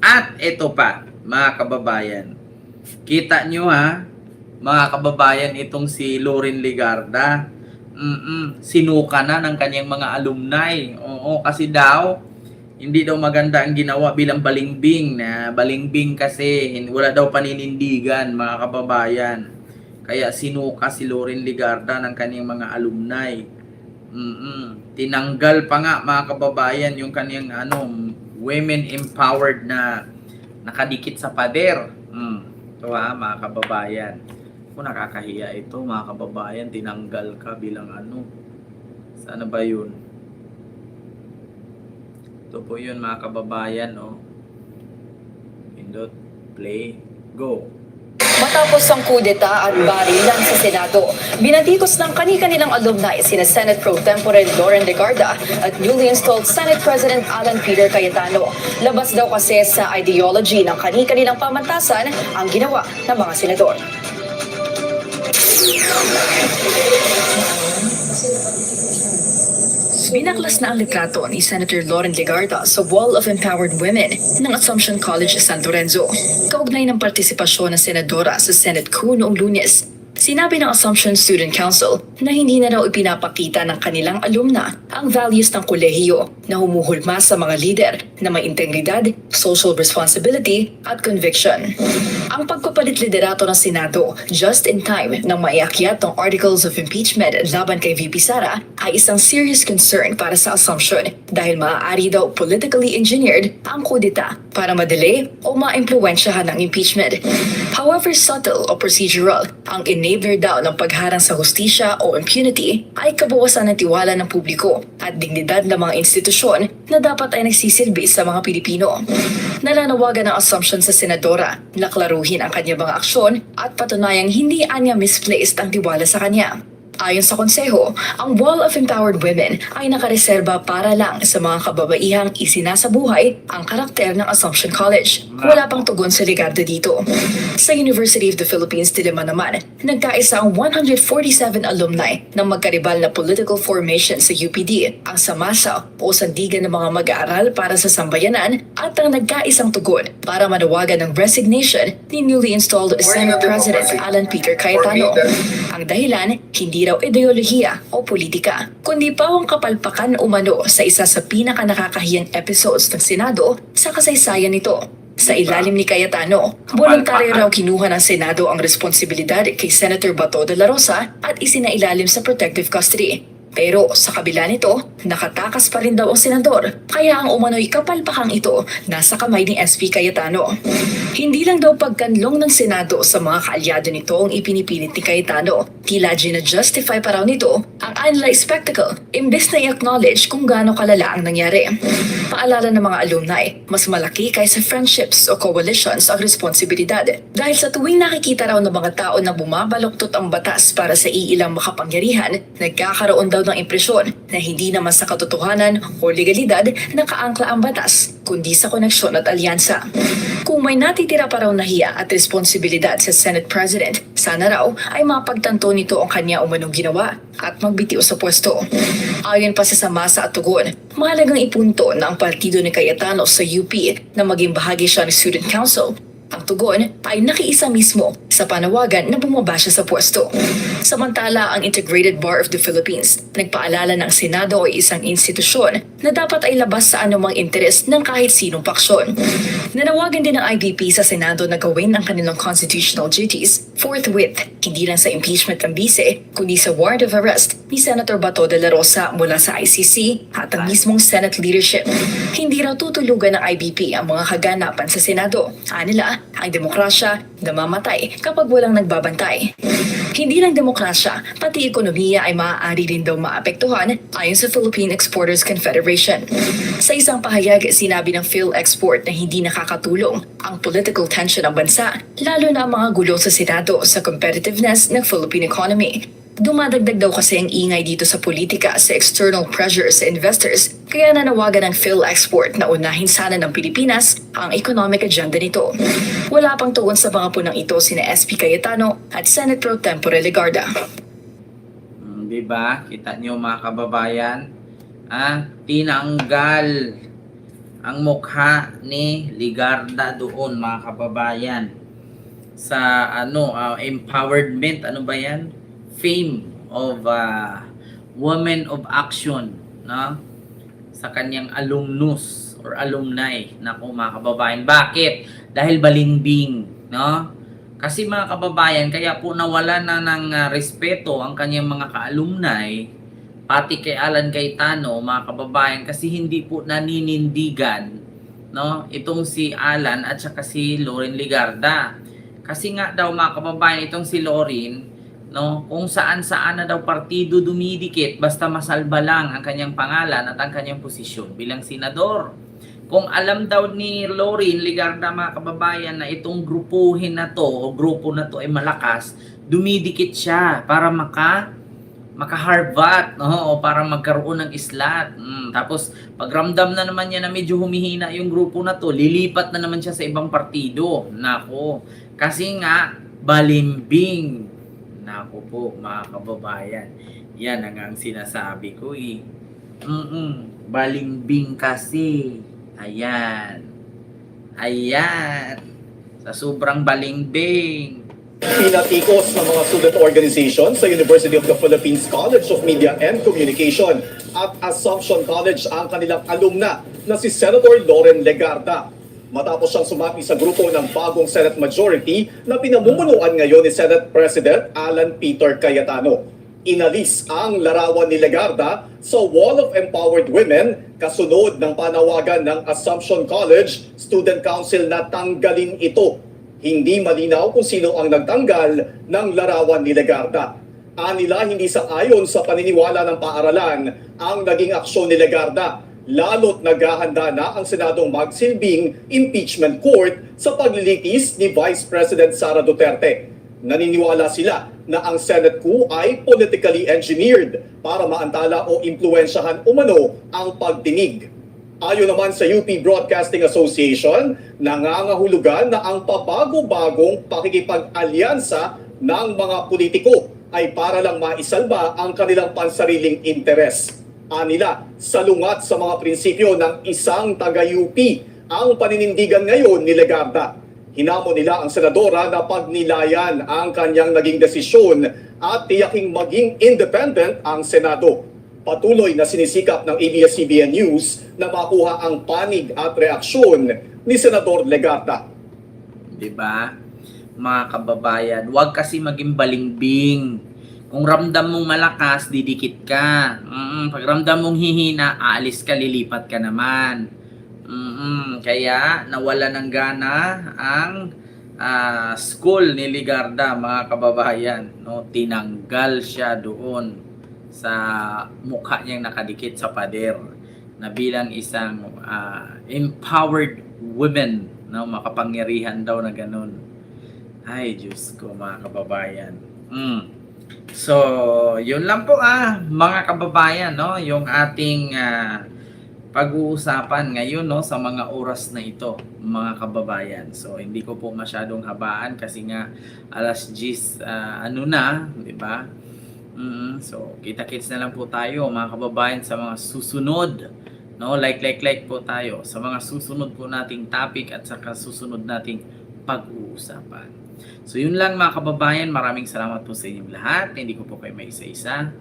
At ito pa, mga kababayan. Kita nyo ha, mga kababayan, itong si Loren Legarda. Sinuka na ng kanyang mga alumni. Oo, kasi daw, hindi daw maganda ang ginawa bilang balimbing. Na balimbing kasi wala daw paninindigan, mga kababayan. Kaya sinuka si Loren Legarda ng kanyang mga alumni. Tinanggal pa nga, mga kababayan, yung kanyang women empowered na nakadikit sa pader. Ito ha, mga kababayan. Kung nakakahiya ito, mga kababayan, tinanggal ka bilang sana ba yun? Ito po yun, mga kababayan, pindot, play, go. Matapos ang kudeta at barilan sa Senado, binatikos ng kani-kanilang alumni sina Senate Pro Tempore Loren Legarda at newly installed Senate President Alan Peter Cayetano. Labas daw kasi sa ideology ng kani-kanilang pamantasan ang ginawa ng mga senador. Binaklas na ang litrato ni Senator Loren Legarda sa Wall of Empowered Women ng Assumption College San Lorenzo. Kaugnay ng partisipasyon ng senadora sa Senate coup noong Lunes, sinabi ng Assumption Student Council na hindi na raw ipinapakita ng kanilang alumna ang values ng kolehiyo na humuhulma sa mga lider na may integridad, social responsibility at conviction. Ang pagpapalit liderato ng Senado just in time nang maiakyat ng Articles of Impeachment laban kay VP Sara ay isang serious concern para sa Assumption dahil maaari daw politically engineered ang kudeta para madelay o maimpluwensyahan ng impeachment. However subtle o procedural, ang enabler daw ng pagharang sa hustisya o impunity ay kabawasan ng tiwala ng publiko at dignidad ng mga institusyon na dapat ay nagsisilbi sa mga Pilipino. Nananawagan ng Assumption sa senadora na klaruhin ang kanyang mga aksyon at patunayang hindi anya misplaced ang tiwala sa kanya. Ayon sa konseho, ang Wall of Empowered Women ay nakareserba para lang sa mga kababaihang isinasabuhay ang karakter ng Assumption College. Wala pang tugon sa Legarda dito. Sa University of the Philippines Diliman naman, nagkaisa ang 147 alumni ng magkaribal na political formation sa UPD, ang Samasa o Sandigan ng mga mag-aaral para sa sambayanan at ang nagkaisang tugon para manawagan ng resignation ni newly installed Senate President Alan Peter Cayetano. Ang dahilan, hindi raw ideolohiya o politika, kundi pawang kapalpakan umano sa isa sa pinaka-nakakahiyang episodes ng Senado sa kasaysayan nito. Sa ilalim ni Cayetano, voluntaryo raw kinuha ng Senado ang responsibilidad kay Senator Bato de la Rosa at isinailalim sa protective custody. Pero sa kabila nito, nakatakas pa rin daw ang senador, kaya ang umano'y kapalpakang ito nasa kamay ni SP Cayetano. Hindi lang daw pagkanlong ng Senado sa mga kaalyado nito ang ipinipilit ni Cayetano, tila gina-justify pa raw nito ang unlike spectacle, imbes na i-acknowledge kung gaano kalala ang nangyari. Paalala ng mga alumni, mas malaki kaysa friendships o coalitions ang responsibilidad dahil sa tuwing nakikita raw ng mga tao na bumabaluktot ang batas para sa iilang makapangyarihan, nagkakaroon daw ng impresyon na hindi naman sa katotohanan o legalidad nakaangkla ang batas, kundi sa koneksyon at alyansa. Kung may natitira pa raw na hiya at responsibilidad sa Senate President, sana raw ay mapagtanto nito ang kanya umanong ginawa at magbitiw sa pwesto. Ayon pa sa Samasa at Tugon, mahalagang ipunto na ang partido ni Cayetano sa UP na maging bahagi siya ng Student Council. Ang Tugon ay nakiisa mismo sa panawagan na bumaba siya sa pwesto. Samantala, ang Integrated Bar of the Philippines nagpaalala ng Senado ay isang institusyon na dapat ay labas sa anumang interes ng kahit sinong paksyon. Nanawagan din ng IBP sa Senado na gawin ang kanilang constitutional duties forthwith, hindi lang sa impeachment ng bise, kundi sa warrant of arrest ni Senator Bato de la Rosa mula sa ICC at ang mismong Senate leadership. Hindi raw tutulugan ng IBP ang mga kaganapan sa Senado. Anila, ang demokrasya namamatay kapag walang nagbabantay. Hindi lang demokrasya, pati ekonomiya ay maaari rin daw maapektuhan ayon sa Philippine Exporters Confederation. Sa isang pahayag, sinabi ng PhilExport na hindi nakakatulong ang political tension ng bansa, lalo na ang mga gulo sa Senado sa competitiveness ng Philippine economy. Dumadagdag daw kasi ang ingay dito sa politika sa external pressures sa investors, kaya nanawagan ng PhilExport na unahin sana ng Pilipinas ang economic agenda nito. Wala pang tugon sa mga punang ito sina SP Cayetano at Senate Pro Tempore Legarda. Diba? Kita niyo, mga kababayan? Tinanggal ang mukha ni Ligarda doon, mga kababayan, sa empowerment, ano ba yan? Fame of Women of Action, no? Sa kanyang alumnus or alumni. Naku, mga kababayan, bakit? Dahil balimbing, no? Kasi mga kababayan, kaya po nawala na ng respeto ang kanyang mga ka-alumni, pati kay Alan Cayetano, mga kababayan, kasi hindi po naninindigan, no, itong si Alan at saka si Loren Ligarda. Kasi nga daw, mga kababayan, itong si Loren, no, kung saan-saan na daw partido dumidikit basta masalba lang ang kanyang pangalan at ang kanyang posisyon bilang senador. Kung alam daw ni Loren Ligarda, mga kababayan, na itong grupuhin na to o grupo na to ay malakas, dumidikit siya para maka-harbat, no? O para magkaroon ng islat. Tapos pagramdam na naman niya na medyo humihina yung grupo na to, lilipat na naman siya sa ibang partido. Nako, kasi nga balimbing. Nako po, mga kababayan, yan ang sinasabi ko eh. Balimbing kasi. Ayan. Sa sobrang balimbing. Pinatikos ng mga student organization sa University of the Philippines College of Media and Communication at Assumption College ang kanilang alumna na si Senator Loren Legarda. Matapos siyang sumapi sa grupo ng bagong Senate Majority na pinamumunuan ngayon ni Senate President Alan Peter Cayetano. Inalis ang larawan ni Legarda sa Wall of Empowered Women kasunod ng panawagan ng Assumption College Student Council na tanggalin ito. Hindi malinaw kung sino ang nagtanggal ng larawan ni Legarda. Anila hindi sang-ayon sa paniniwala ng paaralan ang naging aksyon ni Legarda, lalo't naghahanda na ang Senadong magsilbing impeachment court sa paglilitis ni Vice President Sara Duterte. Naniniwala sila na ang Senate coup ay politically engineered para maantala o impluwensyahan umano ang pagdinig. Ayon naman sa UP Broadcasting Association, nangangahulugan na ang pabago-bagong pakikipag-alyansa ng mga politiko ay para lang maisalba ang kanilang pansariling interes. Anila, salungat sa mga prinsipyo ng isang taga-UP ang paninindigan ngayon ni Legarda. Hinamon nila ang senadora na pagnilayan ang kanyang naging desisyon at tiyaking maging independent ang Senado. Patuloy na sinisikap ng ABS-CBN News na makuha ang panig at reaksyon ni Senador Legarda. Diba? Mga kababayan, huwag kasi maging balimbing. Kung ramdam mong malakas, didikit ka. Pag ramdam mong hihina, aalis ka, lilipat ka naman. Kaya nawala ng gana ang school ni Legarda, mga kababayan. No? Tinanggal siya doon sa mukha niyang nakadikit sa pader na bilang isang empowered women, no, makapangyarihan daw na ganun. Ay, Diyos ko, mga kababayan. So, yun lang po mga kababayan, no, yung ating pag-uusapan ngayon, no, sa mga oras na ito, mga kababayan. So, hindi ko po masyadong habaan kasi nga alas 10 na, di ba? So, kita-kits na lang po tayo, mga kababayan, sa mga susunod, no? Like po tayo sa mga susunod po nating topic at saka susunod nating pag-uusapan. So, yun lang, mga kababayan. Maraming salamat po sa inyong lahat. Hindi ko po kayo may isa-isa.